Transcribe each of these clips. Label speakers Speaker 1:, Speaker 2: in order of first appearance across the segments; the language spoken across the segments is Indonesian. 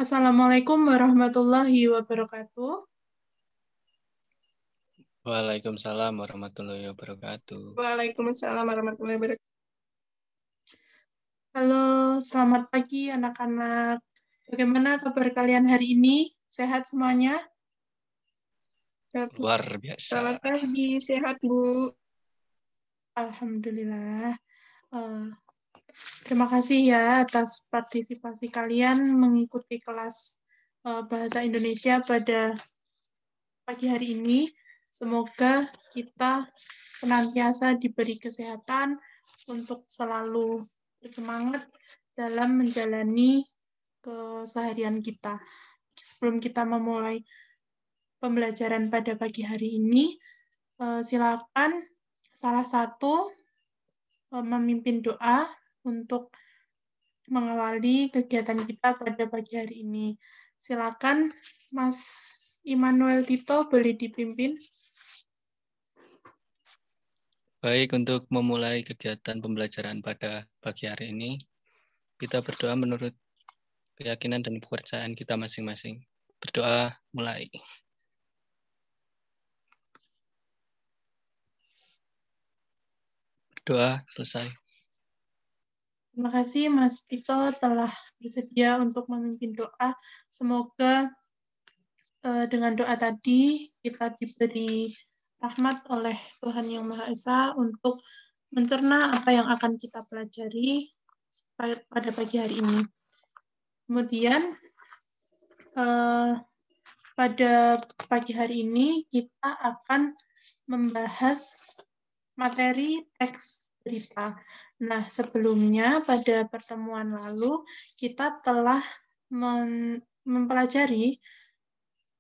Speaker 1: Assalamualaikum warahmatullahi wabarakatuh.
Speaker 2: Waalaikumsalam warahmatullahi wabarakatuh.
Speaker 3: Waalaikumsalam warahmatullahi wabarakatuh.
Speaker 1: Halo, selamat pagi anak-anak. Bagaimana kabar kalian hari ini? Sehat semuanya?
Speaker 2: Luar biasa.
Speaker 3: Selamat pagi, sehat Bu.
Speaker 1: Alhamdulillah. Terima kasih ya atas partisipasi kalian mengikuti kelas Bahasa Indonesia pada pagi hari ini. Semoga kita senantiasa diberi kesehatan untuk selalu bersemangat dalam menjalani keseharian kita. Sebelum kita memulai pembelajaran pada pagi hari ini, silakan salah satu memimpin doa untuk mengawali kegiatan kita pada pagi hari ini. Silakan Mas Immanuel Tito, boleh dipimpin.
Speaker 2: Baik, untuk memulai kegiatan pembelajaran pada pagi hari ini, kita berdoa menurut keyakinan dan kepercayaan kita masing-masing. Berdoa mulai. Berdoa selesai.
Speaker 1: Terima kasih Mas Tito telah bersedia untuk memimpin doa. Semoga dengan doa tadi kita diberi rahmat oleh Tuhan Yang Maha Esa untuk mencerna apa yang akan kita pelajari pada pagi hari ini. Kemudian pada pagi hari ini kita akan membahas materi teks berita. Nah, sebelumnya pada pertemuan lalu kita telah mempelajari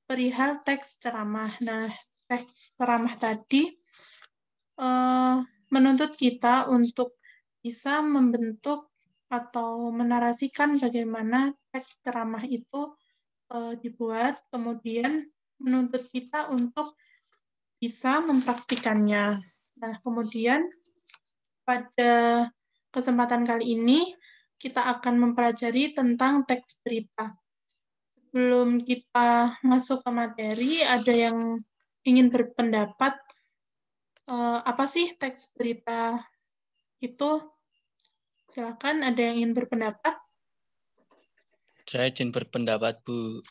Speaker 1: perihal teks ceramah. Nah, teks ceramah tadi menuntut kita untuk bisa membentuk atau menarasikan bagaimana teks ceramah itu dibuat, kemudian menuntut kita untuk bisa mempraktikannya. Nah, kemudian pada kesempatan kali ini kita akan mempelajari tentang teks berita. Sebelum kita masuk ke materi, ada yang ingin berpendapat apa sih teks berita itu? Silakan, ada yang ingin berpendapat?
Speaker 2: Saya izin berpendapat, Bu.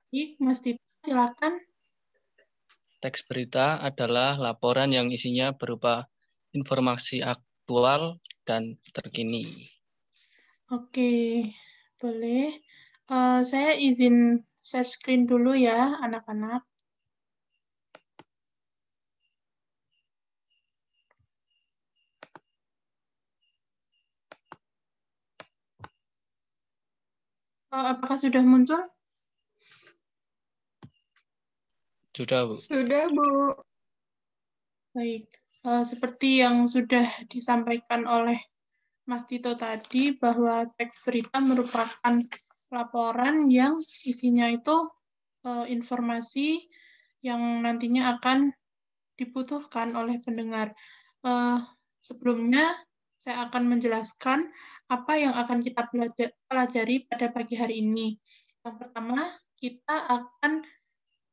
Speaker 1: Baik, Mas Tito, silakan.
Speaker 2: Teks berita adalah laporan yang isinya berupa informasi aktual dan terkini.
Speaker 1: Oke, boleh. Saya izin share screen dulu ya, anak-anak. Apakah sudah muncul?
Speaker 2: Sudah, Bu.
Speaker 3: Sudah Bu.
Speaker 1: Baik, seperti yang sudah disampaikan oleh Mas Tito tadi, bahwa teks berita merupakan laporan yang isinya itu informasi yang nantinya akan dibutuhkan oleh pendengar. Sebelumnya, saya akan menjelaskan apa yang akan kita pelajari pada pagi hari ini. Yang pertama, kita akan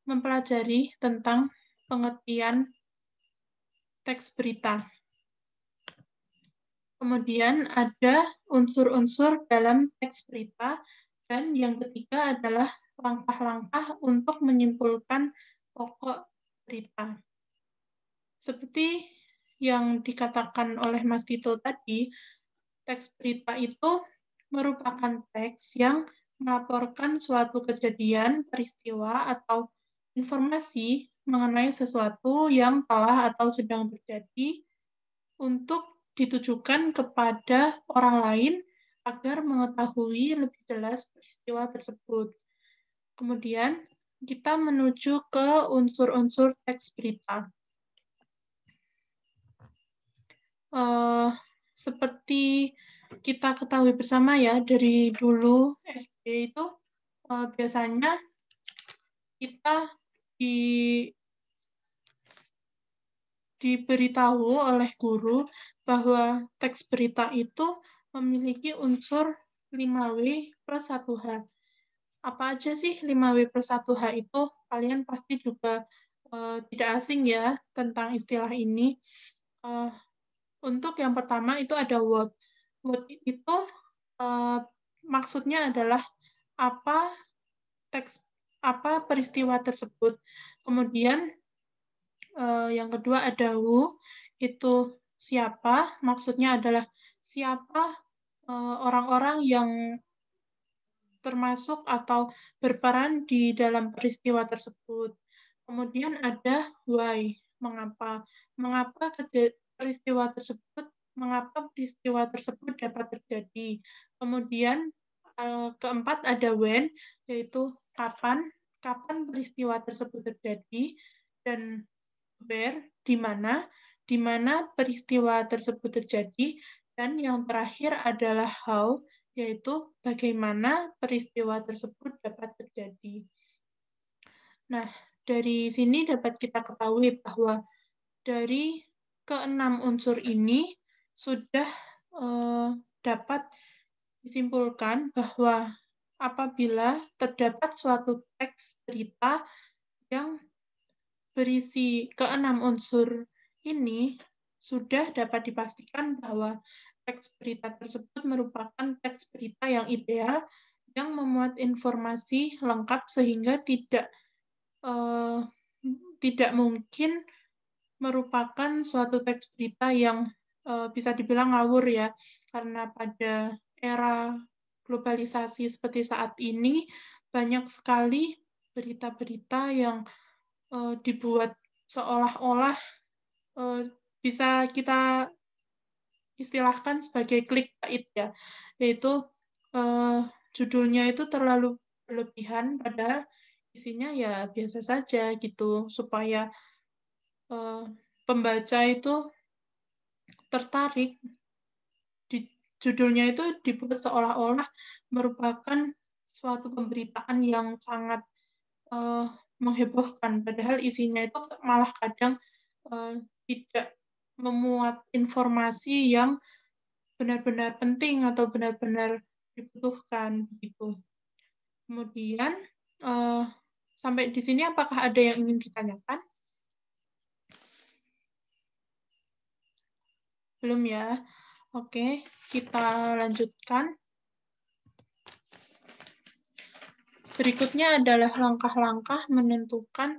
Speaker 1: mempelajari tentang pengertian teks berita. Kemudian ada unsur-unsur dalam teks berita, dan yang ketiga adalah langkah-langkah untuk menyimpulkan pokok berita. Seperti yang dikatakan oleh Mas Tito tadi, teks berita itu merupakan teks yang melaporkan suatu kejadian, peristiwa, atau informasi mengenai sesuatu yang telah atau sedang terjadi untuk ditujukan kepada orang lain agar mengetahui lebih jelas peristiwa tersebut. Kemudian, kita menuju ke unsur-unsur teks berita. Seperti kita ketahui bersama ya, dari dulu SD itu biasanya kita diberitahu oleh guru bahwa teks berita itu memiliki unsur 5W plus 1H. Apa aja sih 5W+1H itu? Kalian pasti juga tidak asing ya tentang istilah ini. Untuk yang pertama itu ada what. What itu maksudnya adalah apa peristiwa tersebut. Kemudian yang kedua ada who, itu siapa, maksudnya adalah siapa orang-orang yang termasuk atau berperan di dalam peristiwa tersebut. Kemudian ada why, mengapa. Mengapa peristiwa tersebut dapat terjadi. Kemudian keempat ada when, yaitu kapan peristiwa tersebut terjadi, dan where, di mana peristiwa tersebut terjadi, dan yang terakhir adalah how, yaitu bagaimana peristiwa tersebut dapat terjadi. Nah, dari sini dapat kita ketahui bahwa dari keenam unsur ini sudah dapat disimpulkan bahwa apabila terdapat suatu teks berita yang berisi keenam unsur ini, sudah dapat dipastikan bahwa teks berita tersebut merupakan teks berita yang ideal, yang memuat informasi lengkap sehingga tidak mungkin merupakan suatu teks berita yang bisa dibilang ngawur ya, karena pada era globalisasi seperti saat ini banyak sekali berita-berita yang dibuat seolah-olah bisa kita istilahkan sebagai clickbait ya, yaitu judulnya itu terlalu berlebihan padahal isinya ya biasa saja gitu, supaya pembaca itu tertarik. Judulnya itu dibuat seolah-olah merupakan suatu pemberitaan yang sangat menghebohkan, padahal isinya itu malah kadang tidak memuat informasi yang benar-benar penting atau benar-benar dibutuhkan begitu. Kemudian sampai di sini apakah ada yang ingin ditanyakan? Belum ya? Oke, kita lanjutkan. Berikutnya adalah langkah-langkah menentukan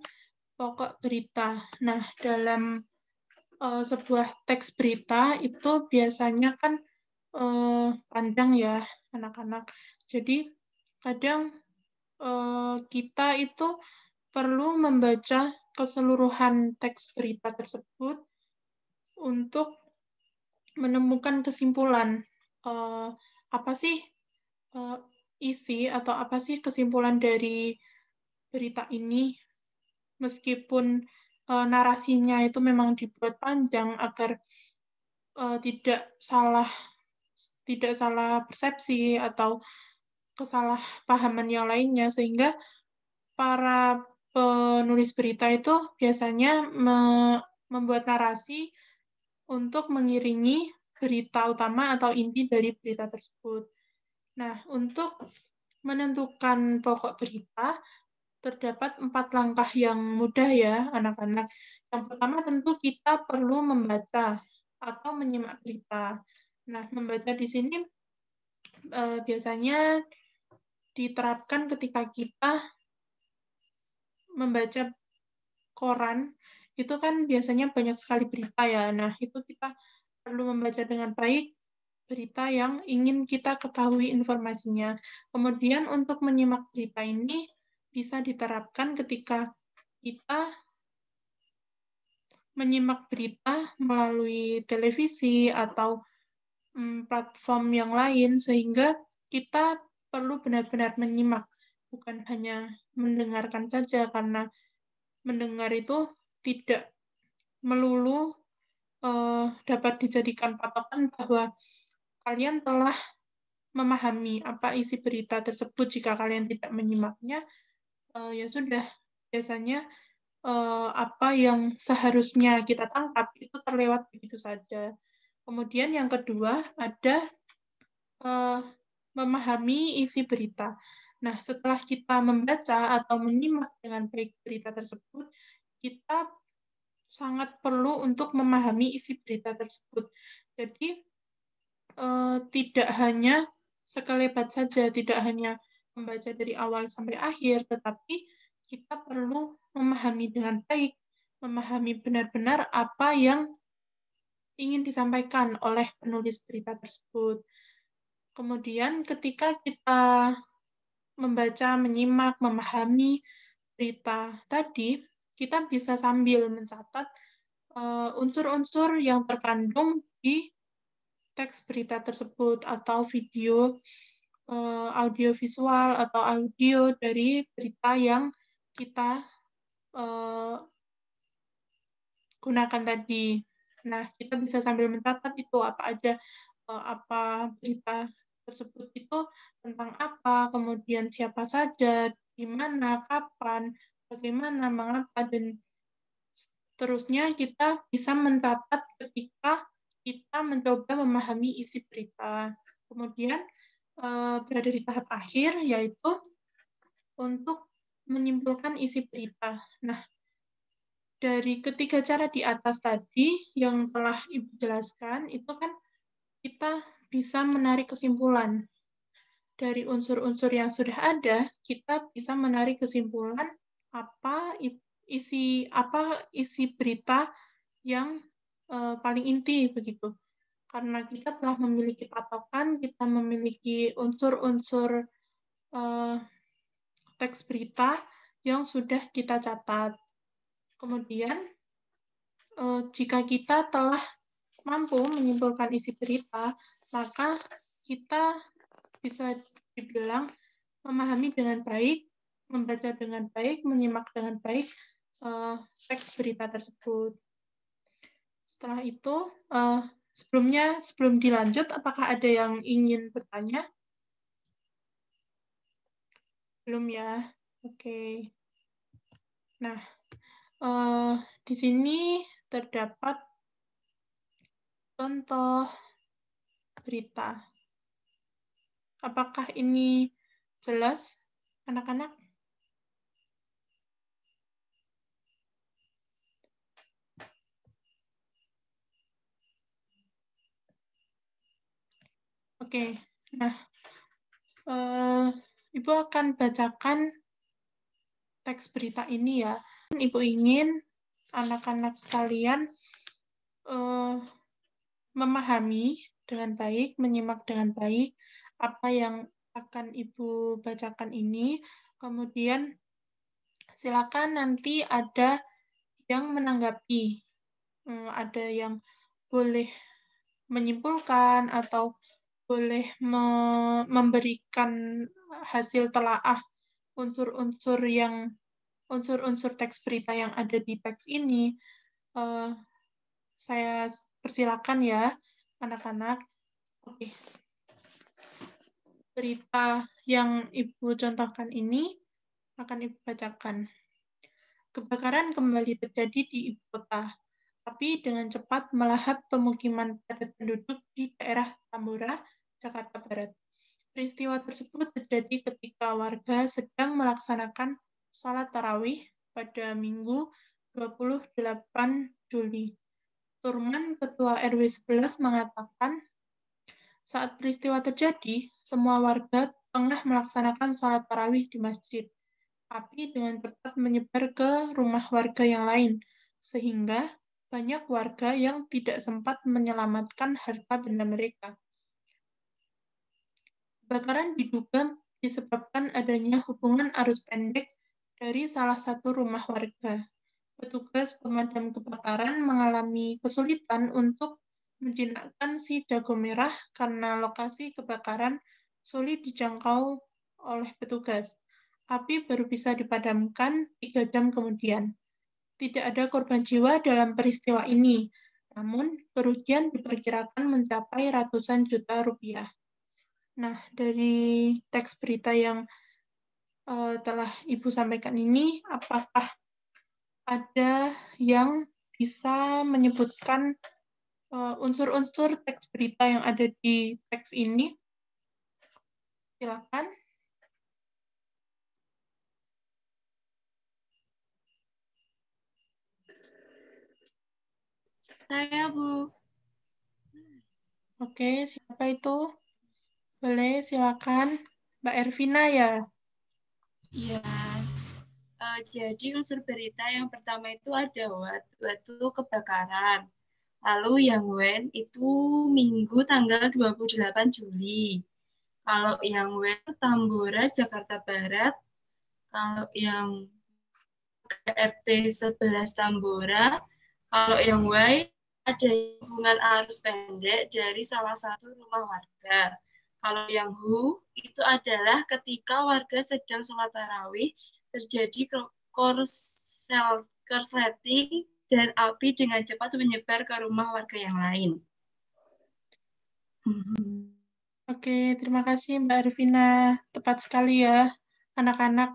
Speaker 1: pokok berita. Nah, dalam sebuah teks berita itu biasanya kan panjang ya, anak-anak. Jadi, kadang kita itu perlu membaca keseluruhan teks berita tersebut untuk menemukan kesimpulan apa sih isi atau apa sih kesimpulan dari berita ini, meskipun narasinya itu memang dibuat panjang agar tidak salah persepsi atau kesalahpahaman yang lainnya, sehingga para penulis berita itu biasanya membuat narasi untuk mengiringi berita utama atau inti dari berita tersebut. Nah, untuk menentukan pokok berita, terdapat 4 langkah yang mudah ya, anak-anak. Yang pertama tentu kita perlu membaca atau menyimak berita. Nah, membaca di sini biasanya diterapkan ketika kita membaca koran, itu kan biasanya banyak sekali berita ya. Nah, itu kita perlu membaca dengan baik berita yang ingin kita ketahui informasinya. Kemudian untuk menyimak berita ini bisa diterapkan ketika kita menyimak berita melalui televisi atau platform yang lain, sehingga kita perlu benar-benar menyimak, bukan hanya mendengarkan saja, karena mendengar itu tidak melulu dapat dijadikan patokan bahwa kalian telah memahami apa isi berita tersebut. Jika kalian tidak menyimaknya, ya sudah, biasanya apa yang seharusnya kita tangkap itu terlewat begitu saja. Kemudian yang kedua ada memahami isi berita. Nah, setelah kita membaca atau menyimak dengan baik berita tersebut, kita sangat perlu untuk memahami isi berita tersebut. Jadi, tidak hanya sekelebat saja, tidak hanya membaca dari awal sampai akhir, tetapi kita perlu memahami dengan baik, memahami benar-benar apa yang ingin disampaikan oleh penulis berita tersebut. Kemudian ketika kita membaca, menyimak, memahami berita tadi, kita bisa sambil mencatat unsur-unsur yang terkandung di teks berita tersebut atau video, audio visual atau audio dari berita yang kita gunakan tadi. Nah, kita bisa sambil mencatat itu apa aja, apa berita tersebut itu tentang apa, kemudian siapa saja, di mana, kapan, bagaimana, mengapa, dan seterusnya kita bisa mencatat ketika kita mencoba memahami isi berita. Kemudian berada di tahap akhir, yaitu untuk menyimpulkan isi berita. Nah, dari ketiga cara di atas tadi yang telah Ibu jelaskan, itu kan kita bisa menarik kesimpulan. Dari unsur-unsur yang sudah ada, kita bisa menarik kesimpulan apa isi berita yang paling inti begitu. Karena kita telah memiliki patokan, kita memiliki unsur-unsur teks berita yang sudah kita catat. Kemudian, jika kita telah mampu menyimpulkan isi berita, maka kita bisa dibilang memahami dengan baik, membaca dengan baik, menyimak dengan baik teks berita tersebut. Setelah itu, sebelum dilanjut, apakah ada yang ingin bertanya? Belum ya? Oke. Nah, di sini terdapat contoh berita. Apakah ini jelas, anak-anak? Oke, nah, Ibu akan bacakan teks berita ini ya. Ibu ingin anak-anak sekalian memahami dengan baik, menyimak dengan baik apa yang akan Ibu bacakan ini. Kemudian silakan nanti ada yang menanggapi. Ada yang boleh menyimpulkan atau boleh memberikan hasil telaah unsur-unsur teks berita yang ada di teks ini. Saya persilakan ya, anak-anak. Oke. Berita yang Ibu contohkan ini akan Ibu bacakan. Kebakaran kembali terjadi di ibu kota, tapi dengan cepat melahap pemukiman padat penduduk di daerah Tambora, Jakarta Barat. Peristiwa tersebut terjadi ketika warga sedang melaksanakan sholat tarawih pada Minggu 28 Juli. Turman, Ketua RW 11, mengatakan, saat peristiwa terjadi, semua warga tengah melaksanakan sholat tarawih di masjid. Api dengan cepat menyebar ke rumah warga yang lain, sehingga banyak warga yang tidak sempat menyelamatkan harta benda mereka. Kebakaran diduga disebabkan adanya hubungan arus pendek dari salah satu rumah warga. Petugas pemadam kebakaran mengalami kesulitan untuk menjinakkan si jago merah karena lokasi kebakaran sulit dijangkau oleh petugas. Api baru bisa dipadamkan 3 jam kemudian. Tidak ada korban jiwa dalam peristiwa ini, namun kerugian diperkirakan mencapai ratusan juta rupiah. Nah, dari teks berita yang telah Ibu sampaikan ini, apakah ada yang bisa menyebutkan unsur-unsur teks berita yang ada di teks ini? Silakan.
Speaker 4: Saya, Bu.
Speaker 1: Oke, siapa itu? Boleh, silakan. Mbak Ervina ya?
Speaker 4: Iya. Jadi unsur berita yang pertama itu ada what itu kebakaran. Lalu yang when itu Minggu tanggal 28 Juli. Kalau yang when Tambora, Jakarta Barat. Kalau yang RT 11 Tambora. Kalau yang Y ada hubungan arus pendek dari salah satu rumah warga. Kalau yang WHO itu adalah ketika warga sedang sholat tarawih terjadi korsleting dan api dengan cepat menyebar ke rumah warga yang lain.
Speaker 1: Oke, terima kasih Mbak Ervina. Tepat sekali ya, anak-anak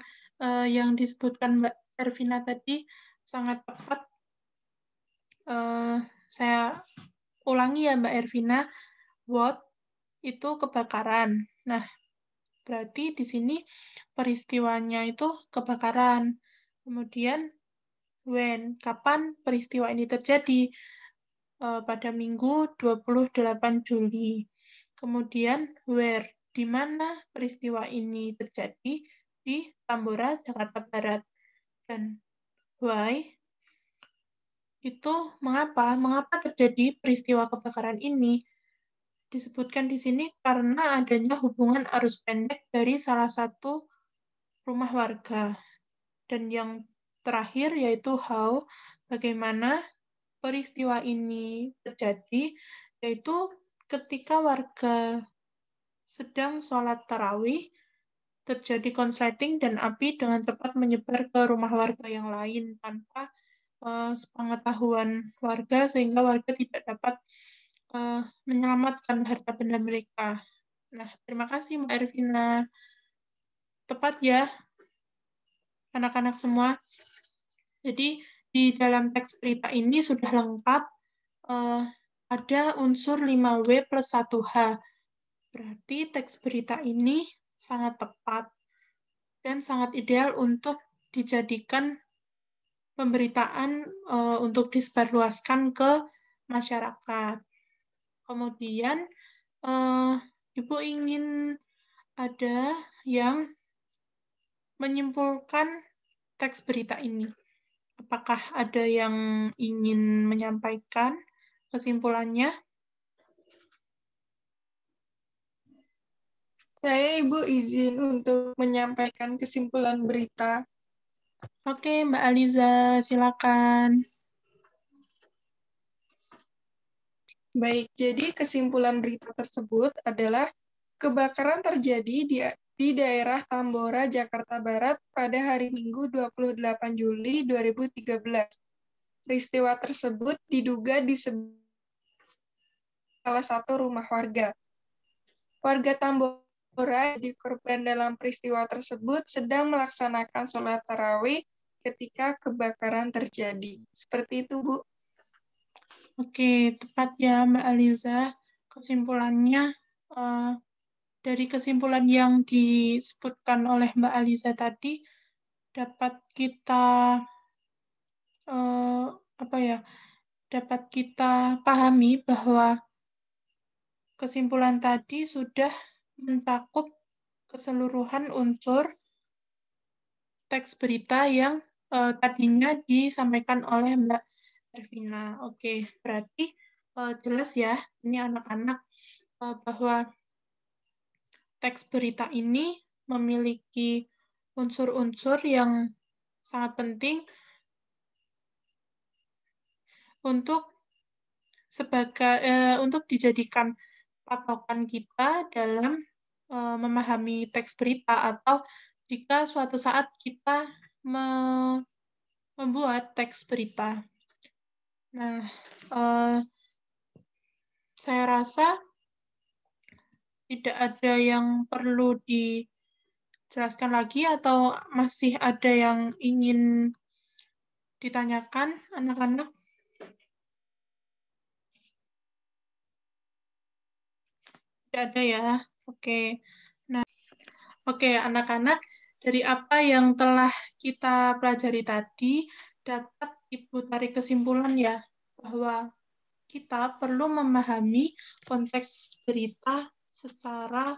Speaker 1: yang disebutkan Mbak Ervina tadi sangat tepat. Saya ulangi ya Mbak Ervina, what itu kebakaran. Nah, berarti di sini peristiwanya itu kebakaran. Kemudian when, kapan peristiwa ini terjadi? Pada Minggu 28 Juli. Kemudian where, di mana peristiwa ini terjadi? Di Tambora, Jakarta Barat. Dan why, itu mengapa? Mengapa terjadi peristiwa kebakaran ini? Disebutkan di sini karena adanya hubungan arus pendek dari salah satu rumah warga. Dan yang terakhir yaitu how, bagaimana peristiwa ini terjadi, yaitu ketika warga sedang sholat tarawih, terjadi konsleting dan api dengan cepat menyebar ke rumah warga yang lain tanpa sepengetahuan warga, sehingga warga tidak dapat menyelamatkan harta benda mereka. Nah, terima kasih Mbak Ervina. Tepat ya, anak-anak semua. Jadi, di dalam teks berita ini sudah lengkap, ada unsur 5W plus 1H. Berarti teks berita ini sangat tepat dan sangat ideal untuk dijadikan pemberitaan untuk disebarluaskan ke masyarakat. Kemudian, Ibu ingin ada yang menyimpulkan teks berita ini. Apakah ada yang ingin menyampaikan kesimpulannya?
Speaker 3: Saya Ibu izin untuk menyampaikan kesimpulan berita.
Speaker 1: Oke, Mbak Aliza, silakan.
Speaker 3: Baik, jadi kesimpulan berita tersebut adalah kebakaran terjadi di daerah Tambora, Jakarta Barat pada hari Minggu 28 Juli 2013. Peristiwa tersebut diduga di salah satu rumah warga. Warga Tambora di korban dalam peristiwa tersebut sedang melaksanakan sholat tarawih ketika kebakaran terjadi. Seperti itu, Bu.
Speaker 1: Oke, tepat ya Mbak Aliza. Kesimpulannya, dari kesimpulan yang disebutkan oleh Mbak Aliza tadi, dapat kita dapat kita pahami bahwa kesimpulan tadi sudah mencakup keseluruhan unsur teks berita yang tadinya disampaikan oleh Mbak Ervina. Oke, berarti jelas ya, ini anak-anak, bahwa teks berita ini memiliki unsur-unsur yang sangat penting untuk dijadikan patokan kita dalam memahami teks berita, atau jika suatu saat kita membuat teks berita. Nah, saya rasa tidak ada yang perlu dijelaskan lagi, atau masih ada yang ingin ditanyakan, anak-anak? Tidak ada ya? Oke. Nah, oke, anak-anak, dari apa yang telah kita pelajari tadi, dapat Ibu tarik kesimpulan ya, bahwa kita perlu memahami konteks berita secara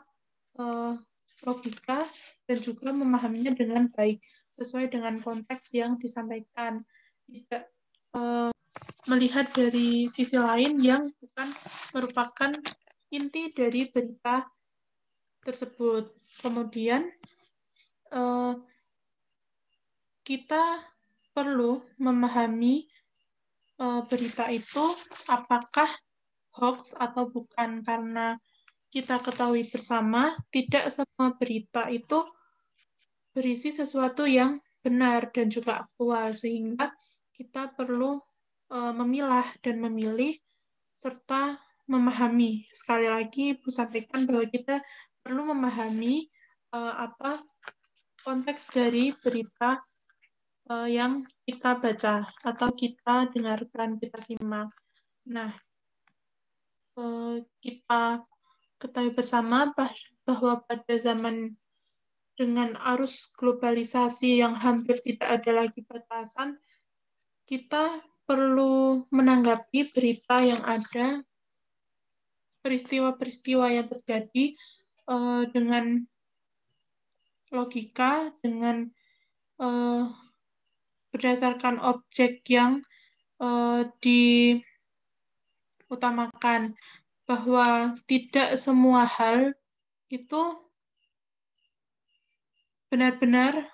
Speaker 1: logika dan juga memahaminya dengan baik sesuai dengan konteks yang disampaikan, tidak melihat dari sisi lain yang bukan merupakan inti dari berita tersebut. Kemudian kita perlu memahami berita itu apakah hoax atau bukan, karena kita ketahui bersama tidak semua berita itu berisi sesuatu yang benar dan juga aktual, sehingga kita perlu memilah dan memilih serta memahami. Sekali lagi Ibu sampaikan bahwa kita perlu memahami apa konteks dari berita yang kita baca atau kita dengarkan, kita simak. Nah, kita ketahui bersama bahwa pada zaman dengan arus globalisasi yang hampir tidak ada lagi batasan, kita perlu menanggapi berita yang ada, peristiwa-peristiwa yang terjadi dengan logika, dengan berdasarkan objek yang diutamakan, bahwa tidak semua hal itu benar-benar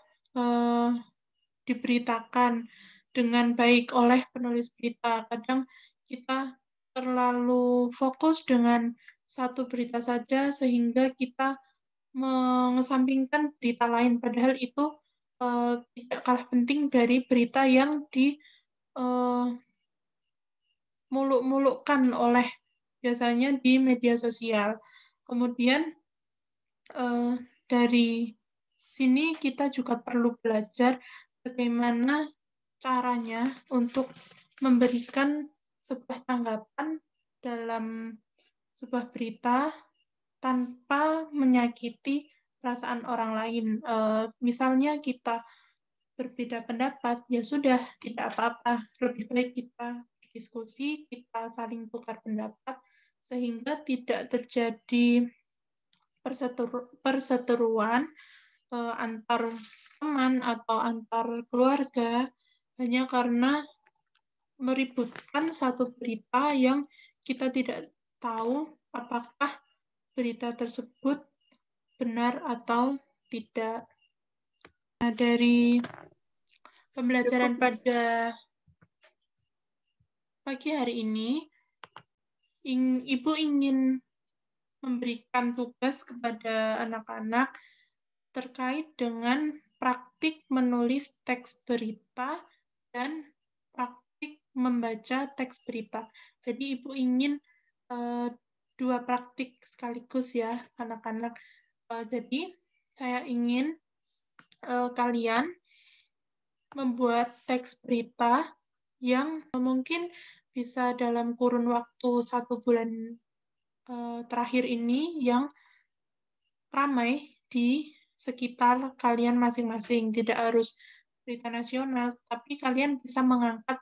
Speaker 1: diberitakan dengan baik oleh penulis berita. Kadang kita terlalu fokus dengan satu berita saja sehingga kita mengesampingkan berita lain, padahal itu tidak kalah penting dari berita yang muluk-mulukkan oleh biasanya di media sosial. Kemudian dari sini kita juga perlu belajar bagaimana caranya untuk memberikan sebuah tanggapan dalam sebuah berita tanpa menyakiti perasaan orang lain. Misalnya kita berbeda pendapat, ya sudah, tidak apa-apa. Lebih baik kita diskusi, kita saling tukar pendapat, sehingga tidak terjadi perseteruan antar teman atau antar keluarga hanya karena meributkan satu berita yang kita tidak tahu apakah berita tersebut benar atau tidak. Nah, dari pembelajaran pada pagi hari ini, Ibu ingin memberikan tugas kepada anak-anak terkait dengan praktik menulis teks berita dan praktik membaca teks berita. Jadi Ibu ingin dua praktik sekaligus ya, anak-anak. Jadi saya ingin kalian membuat teks berita yang mungkin bisa dalam kurun waktu 1 bulan terakhir ini yang ramai di sekitar kalian masing-masing. Tidak harus berita nasional, tapi kalian bisa mengangkat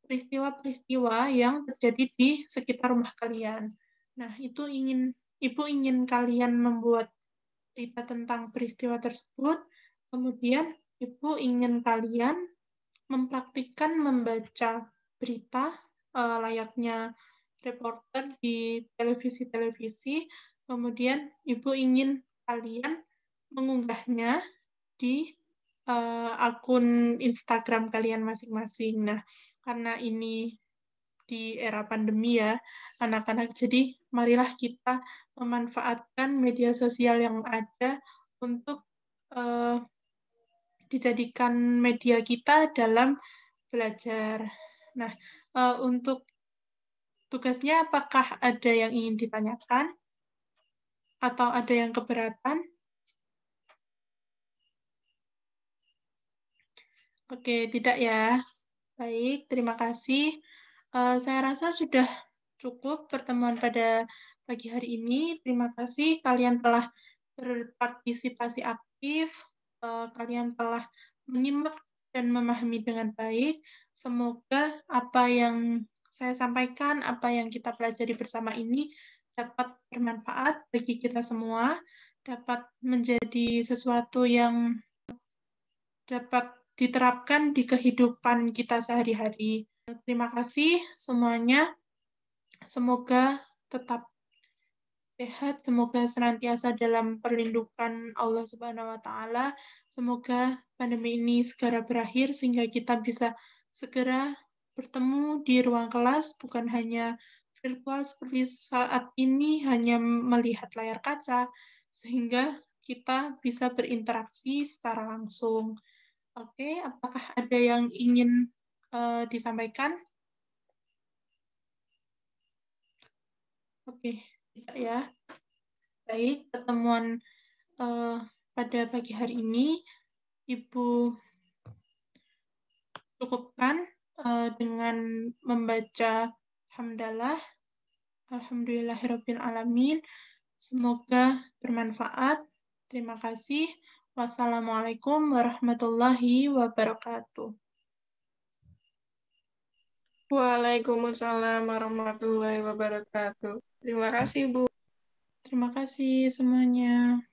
Speaker 1: peristiwa-peristiwa yang terjadi di sekitar rumah kalian. Nah, itu Ibu ingin kalian membuat berita tentang peristiwa tersebut, kemudian Ibu ingin kalian mempraktikkan membaca berita layaknya reporter di televisi-televisi, kemudian Ibu ingin kalian mengunggahnya di akun Instagram kalian masing-masing. Nah, karena ini di era pandemi ya, anak-anak, jadi marilah kita memanfaatkan media sosial yang ada untuk dijadikan media kita dalam belajar. Nah, untuk tugasnya apakah ada yang ingin ditanyakan? Atau ada yang keberatan? Oke, tidak ya. Baik, terima kasih. Saya rasa sudah cukup pertemuan pada pagi hari ini. Terima kasih kalian telah berpartisipasi aktif, kalian telah menyimak dan memahami dengan baik. Semoga apa yang saya sampaikan, apa yang kita pelajari bersama ini dapat bermanfaat bagi kita semua, dapat menjadi sesuatu yang dapat diterapkan di kehidupan kita sehari-hari. Terima kasih semuanya. Semoga tetap sehat, semoga senantiasa dalam perlindungan Allah Subhanahu wa taala. Semoga pandemi ini segera berakhir sehingga kita bisa segera bertemu di ruang kelas, bukan hanya virtual seperti saat ini hanya melihat layar kaca, sehingga kita bisa berinteraksi secara langsung. Oke, apakah ada yang ingin disampaikan? Oke, tidak ya. Baik, pertemuan pada pagi hari ini Ibu cukupkan dengan membaca hamdalah, alhamdulillahirabbil alamin. Semoga bermanfaat. Terima kasih. Wassalamualaikum warahmatullahi wabarakatuh.
Speaker 3: Waalaikumsalam warahmatullahi wabarakatuh. Terima kasih, Bu.
Speaker 1: Terima kasih semuanya.